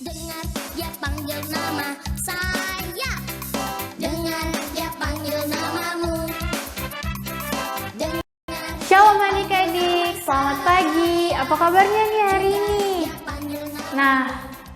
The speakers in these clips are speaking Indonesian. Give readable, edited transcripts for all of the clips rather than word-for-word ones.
Dengar dia panggil nama saya. Dengar dia panggil namamu. Shalom adik-adik, selamat pagi. Apa kabarnya nih hari ini? Nah,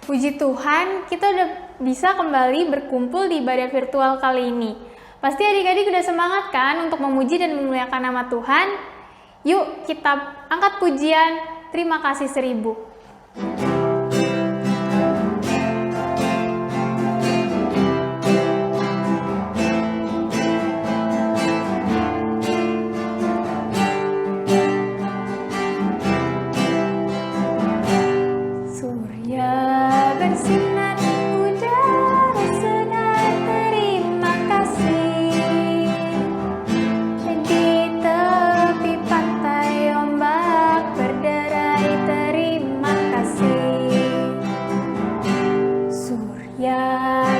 puji Tuhan kita udah bisa kembali berkumpul di ibadah virtual kali ini. Pasti adik-adik udah semangat kan untuk memuji dan memuliakan nama Tuhan? Yuk kita angkat pujian, terima kasih 1000.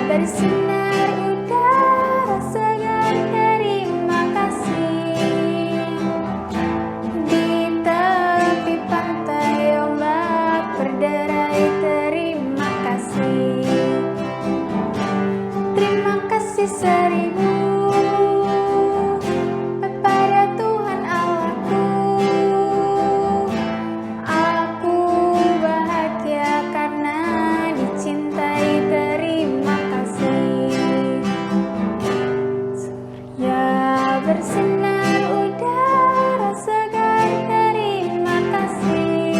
Bersinar udara segar, terima kasih. Di tepi pantai ombak berderai, terima kasih. Terima kasih 1000 kepada Tuhan Allahku. Aku bahagia karena dicintai, terima bersinar udara segar, terima kasih.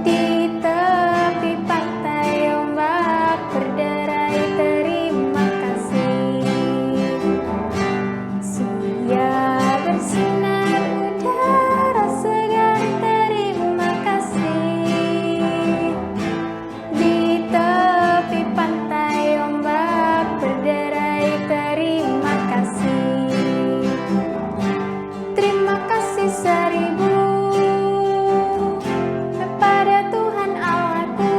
Di tepi pantai ombak berderai, terima kasih. Surya bersinar udara segar, terima kasih. Di tepi pantai ombak berderai, terima kasih. Terima kasih 1000 kepada Tuhan Allahku.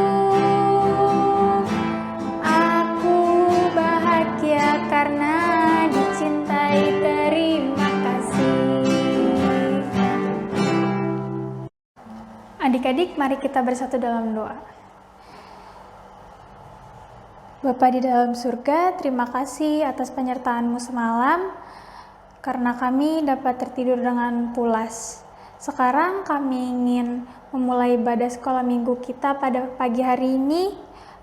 Aku bahagia karena dicintai, terima kasih. Adik-adik, mari kita bersatu dalam doa. Bapa di dalam surga, terima kasih atas penyertaan-Mu semalam, karena kami dapat tertidur dengan pulas. Sekarang kami ingin memulai ibadah sekolah minggu kita pada pagi hari ini.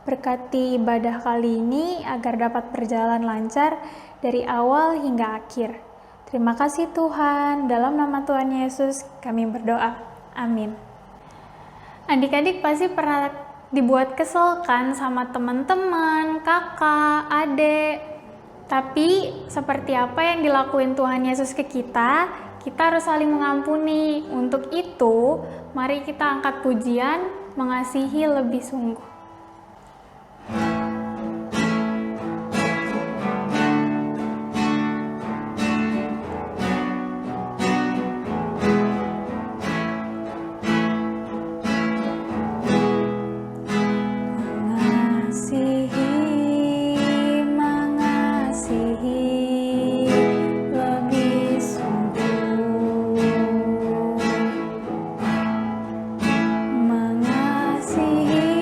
Berkati ibadah kali ini agar dapat berjalan lancar dari awal hingga akhir. Terima kasih Tuhan, dalam nama Tuhan Yesus kami berdoa. Amin. Adik-adik pasti pernah dibuat kesel kan sama teman-teman, kakak, adik. Tapi seperti apa yang dilakuin Tuhan Yesus ke kita harus saling mengampuni. Untuk itu, mari kita angkat pujian, mengasihi lebih sungguh. Mengasihi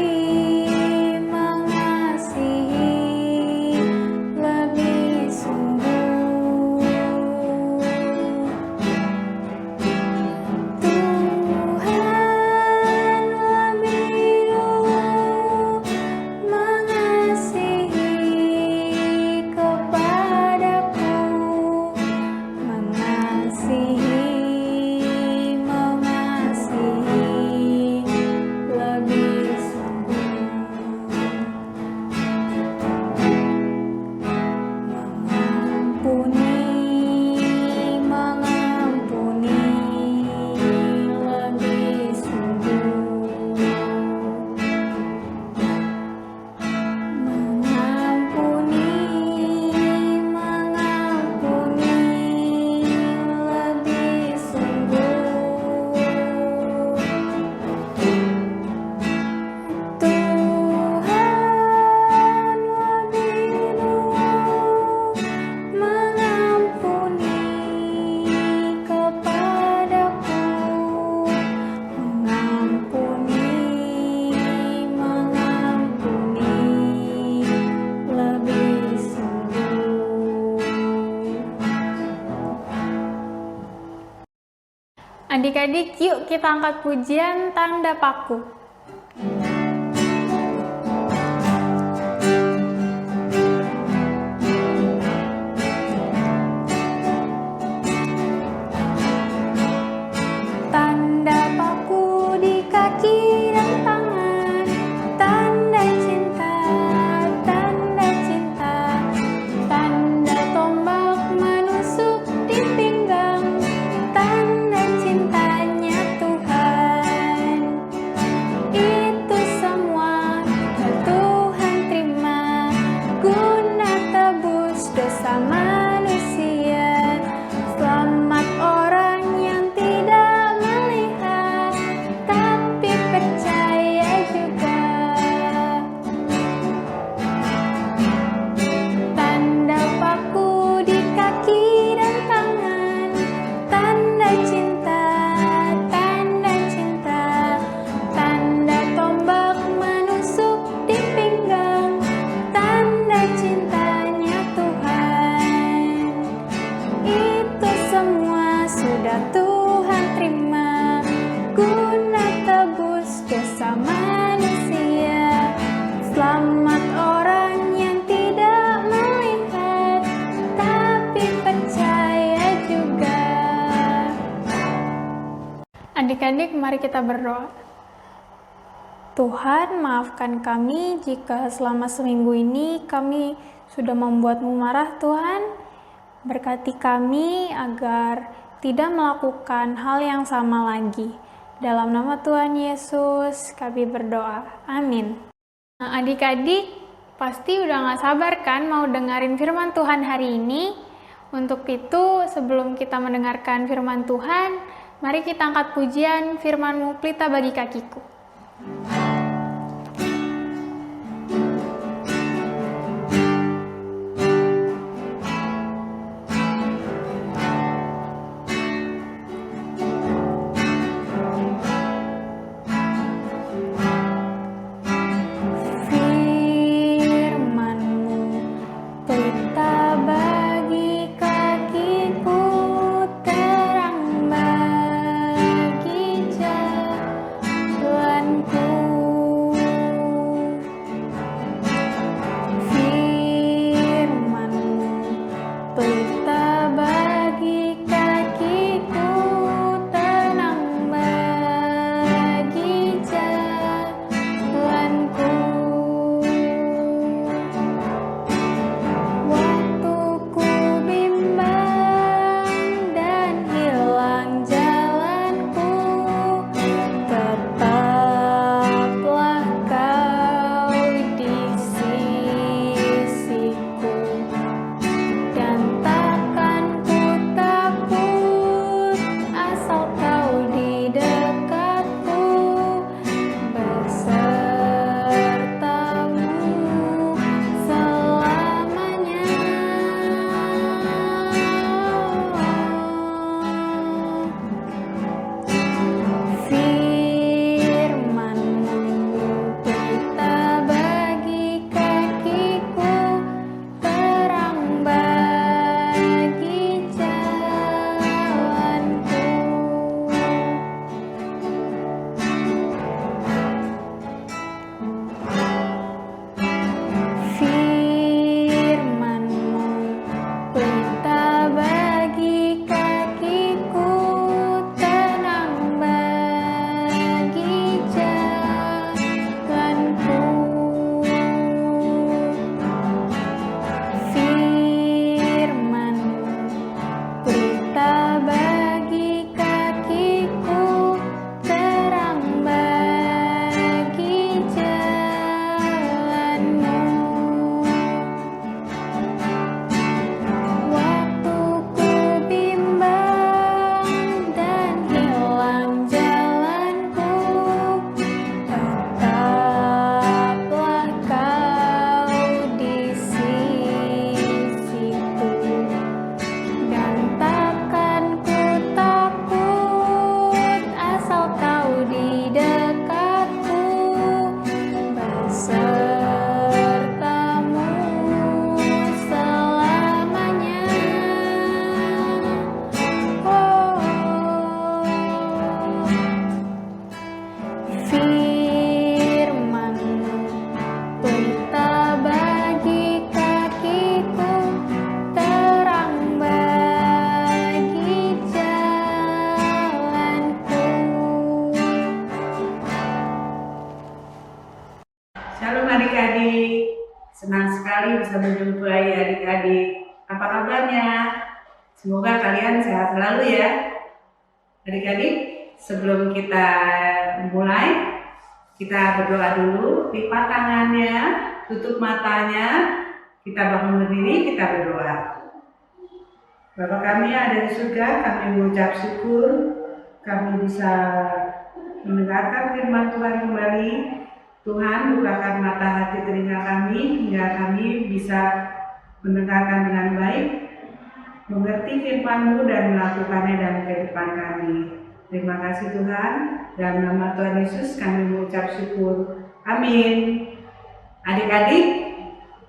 Adik-adik, yuk kita angkat pujian tanda paku. Tanda paku di kaki dan tangan, tanda cinta, tanda cinta. Tanda tombak menusuk di pinggang, tanda cintanya Tuhan. Itu semua Tuhan terima, guna tebus dosa manusia. Selamat orang yang tidak melihat, tapi percaya juga. Tanda paku di kaki dan tangan, tanda cinta, tanda cinta. Tanda tombak menusuk di pinggang, tanda cintanya Tuhan. Itu semua sudah Tuhan terima, guna tebus dosa manusia. Selamat orang yang tidak melihat, tapi percaya juga. Adik-adik, mari kita berdoa. Tuhan, maafkan kami jika selama seminggu ini kami sudah membuatmu marah, Tuhan. Berkati kami agar tidak melakukan hal yang sama lagi. Dalam nama Tuhan Yesus, kami berdoa. Amin. Nah, adik-adik, pasti udah gak sabar kan mau dengerin firman Tuhan hari ini? Untuk itu, sebelum kita mendengarkan firman Tuhan, mari kita angkat pujian firman-Mu pelita bagi kakiku. Firman-Mu pelita bagi kakiku, terang bagi jalanku. Shalom adik-adik, senang sekali bisa menjumpai adik-adik. Apa kabarnya? Semoga kalian sehat selalu ya. Adik-adik, sebelum kita mulai, kita berdoa dulu. Lipat tangannya, tutup matanya, kita bangun berdiri, kita berdoa. Bapa kami yang ada di surga, kami mengucap syukur kami bisa mendengarkan firman Tuhan kembali. Tuhan, bukakan mata hati telinga kami hingga kami bisa mendengarkan dengan baik, mengerti firman-Mu dan melakukannya dalam kehidupan kami. Terima kasih Tuhan, dalam nama Tuhan Yesus kami mengucap syukur. Amin. Adik-adik,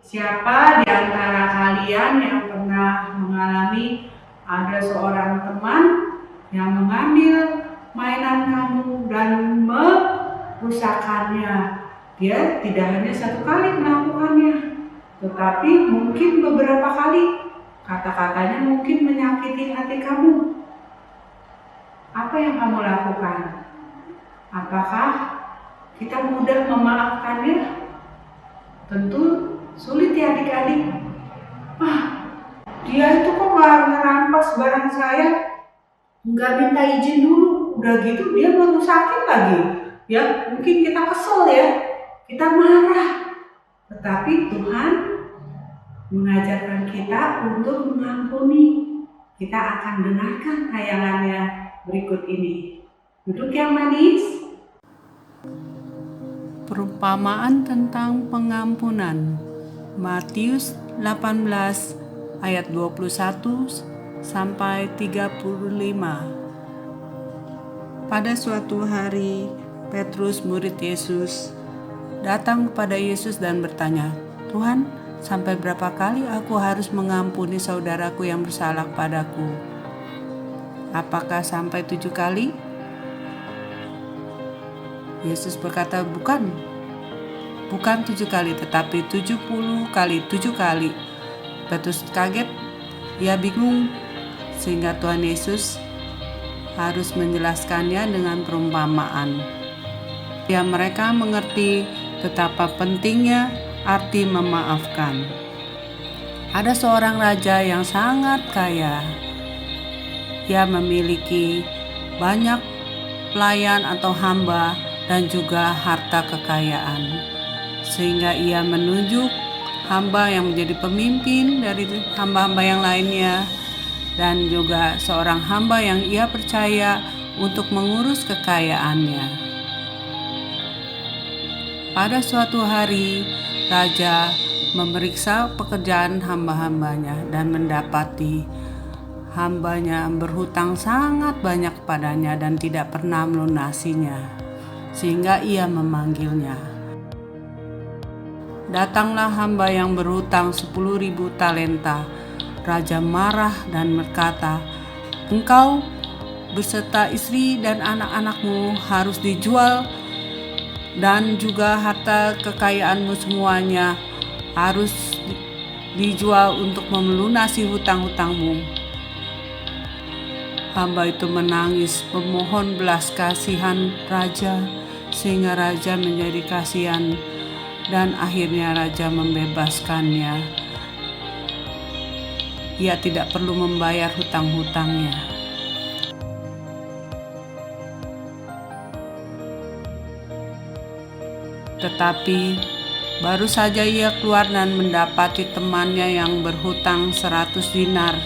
siapa di antara kalian yang pernah mengalami ada seorang teman yang mengambil mainan kamu dan merusakkannya? Dia tidak hanya satu kali melakukannya, tetapi mungkin beberapa kali. Kata-katanya mungkin menyakiti hati kamu. Apa yang kamu lakukan? Apakah kita mudah memaafkannya? Tentu sulit ya adik-adik. Dia itu kok merampas barang saya, nggak minta izin dulu, udah gitu dia merusakin lagi. Ya mungkin kita kesel ya, kita marah. Tetapi Tuhan mengajarkan kita untuk mengampuni. Kita akan dengarkan tayangannya berikut ini. Duduk yang manis. Perumpamaan tentang pengampunan. Matius 18 ayat 21 sampai 35. Pada suatu hari, Petrus murid Yesus datang kepada Yesus dan bertanya, "Tuhan, sampai berapa kali aku harus mengampuni saudaraku yang bersalah padaku? Apakah sampai 7 kali?" Yesus berkata, bukan 7 kali, tetapi 70 kali 7 kali. Petrus kaget, ia bingung, sehingga Tuhan Yesus harus menjelaskannya dengan perumpamaan. Ya, mereka mengerti betapa pentingnya arti memaafkan. Ada seorang raja yang sangat kaya. Ia memiliki banyak pelayan atau hamba dan juga harta kekayaan, sehingga ia menunjuk hamba yang menjadi pemimpin dari hamba-hamba yang lainnya, dan juga seorang hamba yang ia percaya untuk mengurus kekayaannya. Pada suatu hari, raja memeriksa pekerjaan hamba-hambanya dan mendapati hambanya berhutang sangat banyak padanya dan tidak pernah melunasinya, sehingga ia memanggilnya. Datanglah hamba yang berhutang 10.000 talenta. Raja marah dan berkata, "Engkau beserta istri dan anak-anakmu harus dijual, dan juga harta kekayaanmu semuanya harus dijual untuk melunasi hutang-hutangmu." Hamba itu menangis memohon belas kasihan raja, sehingga raja menjadi kasihan dan akhirnya raja membebaskannya. Ia tidak perlu membayar hutang-hutangnya. Tetapi baru saja ia keluar dan mendapati temannya yang berhutang 100 dinar.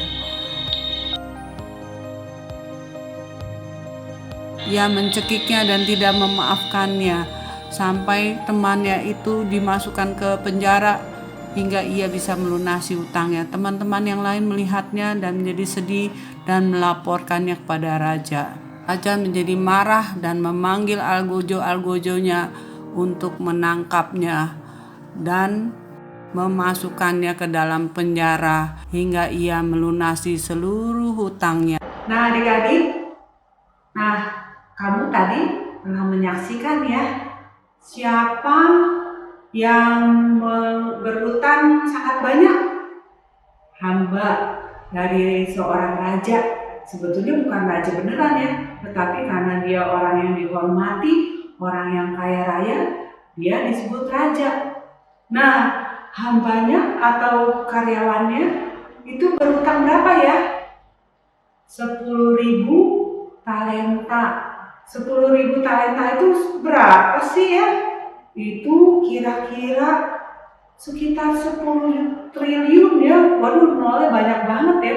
Ia mencekiknya dan tidak memaafkannya, sampai temannya itu dimasukkan ke penjara hingga ia bisa melunasi hutangnya. Teman-teman yang lain melihatnya dan menjadi sedih dan melaporkannya kepada raja. Raja menjadi marah dan memanggil algojo-algojonya untuk menangkapnya dan memasukkannya ke dalam penjara hingga ia melunasi seluruh hutangnya. Nah adik-adik, kamu tadi telah menyaksikan ya, siapa yang berhutang sangat banyak? Hamba dari seorang raja. Sebetulnya bukan raja beneran ya, tetapi karena dia orang yang dihormati, orang yang kaya raya, dia disebut raja. Nah, hambanya atau karyawannya itu berutang berapa ya? 10.000 talenta. 10.000 talenta itu berapa sih ya? Itu kira-kira sekitar 10 triliun ya. Waduh, nolnya banyak banget ya.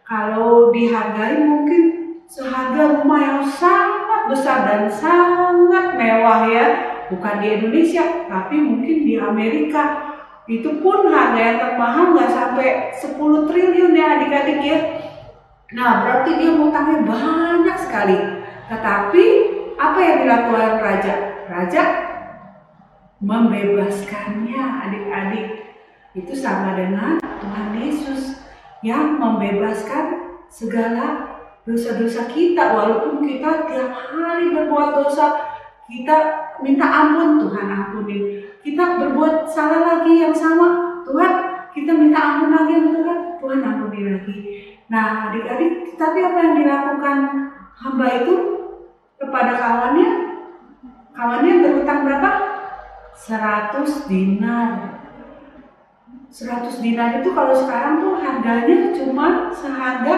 Kalau dihargai mungkin seharga rumah yang sangat besar dan sangat mewah ya. Bukan di Indonesia, tapi mungkin di Amerika. Itu pun harga yang termahal nggak sampai 10 triliun ya adik-adik ya. Nah, berarti dia utangnya banyak sekali. Tetapi apa yang dilakukan raja? Raja membebaskannya adik-adik. Itu sama dengan Tuhan Yesus yang membebaskan segala dosa-dosa kita. Walaupun kita tiap hari berbuat dosa, kita minta ampun, Tuhan ampuni. Kita berbuat salah lagi yang sama, Tuhan kita minta ampun lagi sama Tuhan, Tuhan ampuni lagi. Nah adik-adik, tapi apa yang dilakukan hamba itu kepada kawannya? Kawannya berutang berapa? 100 dinar. 100 dinar itu kalau sekarang tuh harganya cuma seharga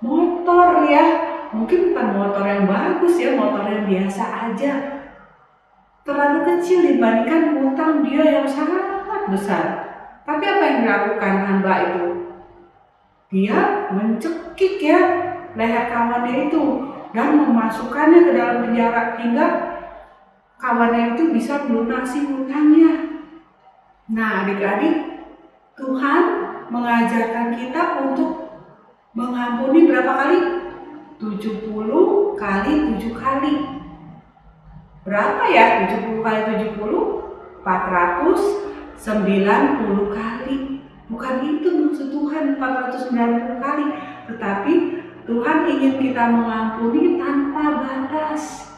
motor ya. Mungkin bukan motor yang bagus ya, motor yang biasa aja. Terlalu kecil dibandingkan utang dia yang sangat besar. Tapi apa yang dilakukan hamba itu? Dia mencekik ya leher kawannya itu dan memasukkannya ke dalam penjara hingga kawannya itu bisa melunasi hutangnya. Nah adik-adik, Tuhan mengajarkan kita untuk mengampuni berapa kali? 70 kali 7 kali. Berapa ya 70 kali 70? 490 kali. Bukan itu maksud Tuhan 490 kali, tetapi Tuhan ingin kita mengampuni tanpa batas.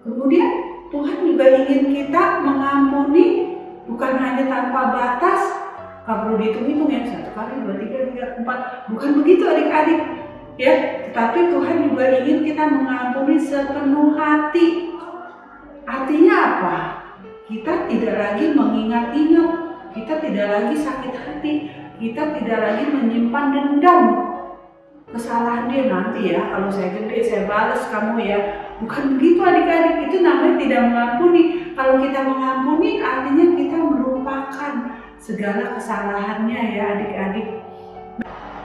Kemudian Tuhan juga ingin kita mengampuni bukan hanya tanpa batas, gak perlu dihitung-hitung ya, 1 kali, 2, 3, 4, bukan begitu adik-adik ya, tetapi Tuhan juga ingin kita mengampuni sepenuh hati. Artinya apa? Kita tidak lagi mengingat-ingat, kita tidak lagi sakit hati, kita tidak lagi menyimpan dendam. Kesalahan dia nanti ya, kalau saya gede saya balas kamu ya. Bukan begitu adik-adik, itu namanya tidak mengampuni. Kalau kita mengampuni artinya kita melupakan segala kesalahannya ya adik-adik.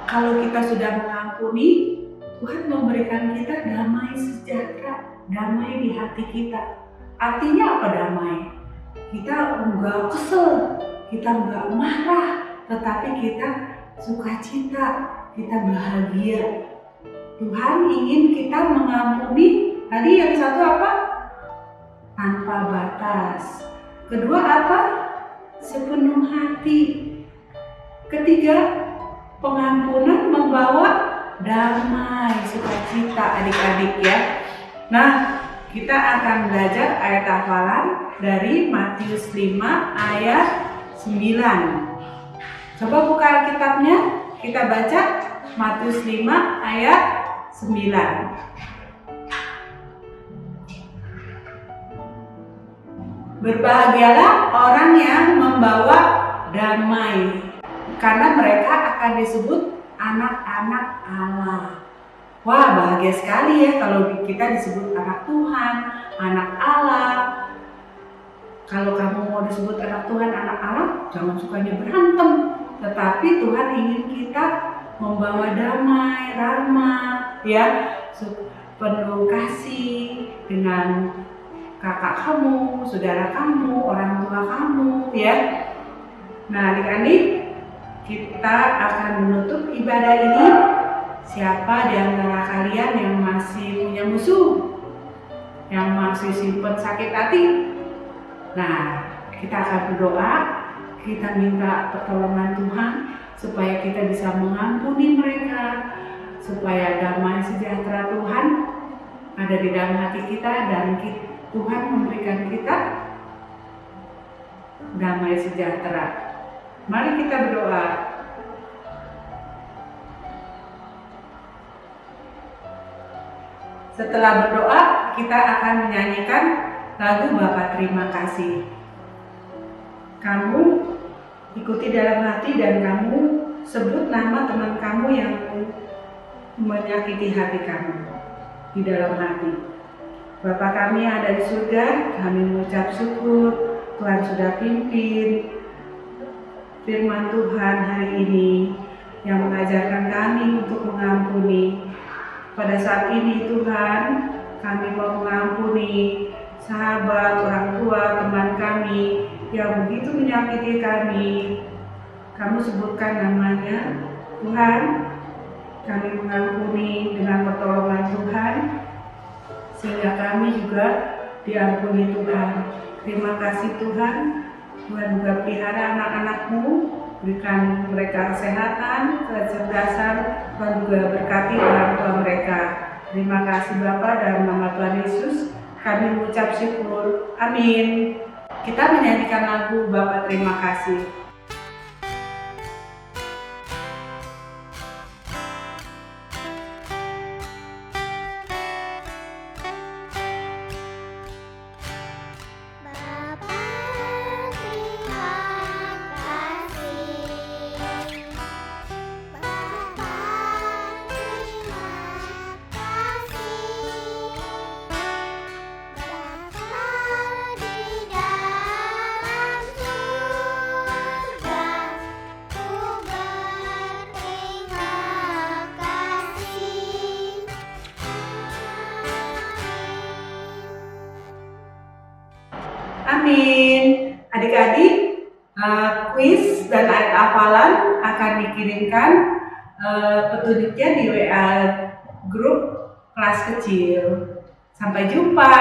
Kalau kita sudah mengampuni, Tuhan memberikan kita damai sejahtera, damai di hati kita. Artinya apa damai? Kita enggak kesel, kita enggak marah, tetapi kita sukacita, kita bahagia. Tuhan ingin kita mengampuni. Tadi yang satu apa? Tanpa batas. Kedua apa? Sepenuh hati. Ketiga, pengampunan membawa damai, sukacita adik-adik ya. Nah, kita akan belajar ayat hafalan dari Matius 5 ayat 9. Coba buka Alkitabnya, kita baca Matius 5 ayat 9. Berbahagialah orang yang membawa damai, karena mereka akan disebut anak-anak Allah. Wah, bahagia sekali ya kalau kita disebut anak Tuhan, anak Allah. Kalau kamu mau disebut anak Tuhan, anak Allah, jangan sukanya berantem. Tetapi Tuhan ingin kita membawa damai, rahmat, ya, penuh kasih dengan kakak kamu, saudara kamu, orang tua kamu, ya. Nah, adik-adik, kita akan menutup ibadah ini. Siapa di antara kalian yang masih punya musuh, yang masih simpan sakit hati? Nah, kita akan berdoa, kita minta pertolongan Tuhan supaya kita bisa mengampuni mereka, supaya damai sejahtera Tuhan ada di dalam hati kita dan Tuhan memberikan kita damai sejahtera. Mari kita berdoa. Setelah berdoa, kita akan menyanyikan lagu Bapa Terima Kasih. Kamu ikuti dalam hati dan kamu sebut nama teman kamu yang menyakiti hati kamu di dalam hati. Bapa kami yang ada di surga, kami mengucap syukur Tuhan sudah pimpin firman Tuhan hari ini yang mengajarkan kami untuk mengampuni. Pada saat ini Tuhan, kami mau mengampuni sahabat, orang tua, teman kami yang begitu menyakiti kami. Kamu sebutkan namanya, Tuhan. Kami mengampuni dengan pertolongan Tuhan, sehingga kami juga diampuni Tuhan. Terima kasih Tuhan. Tuhan juga pelihara anak-anak-Mu, berikan mereka kesehatan, kecerdasan, Tuhan juga berkati orang tua mereka. Terima kasih Bapa, dalam nama Tuhan Yesus kami mengucap syukur. Amin. Kita menyanyikan lagu Bapa Terima Kasih. Amin. Adik-adik, kuis dan ayat hafalan akan dikirimkan petunjuknya di WA grup kelas kecil. Sampai jumpa.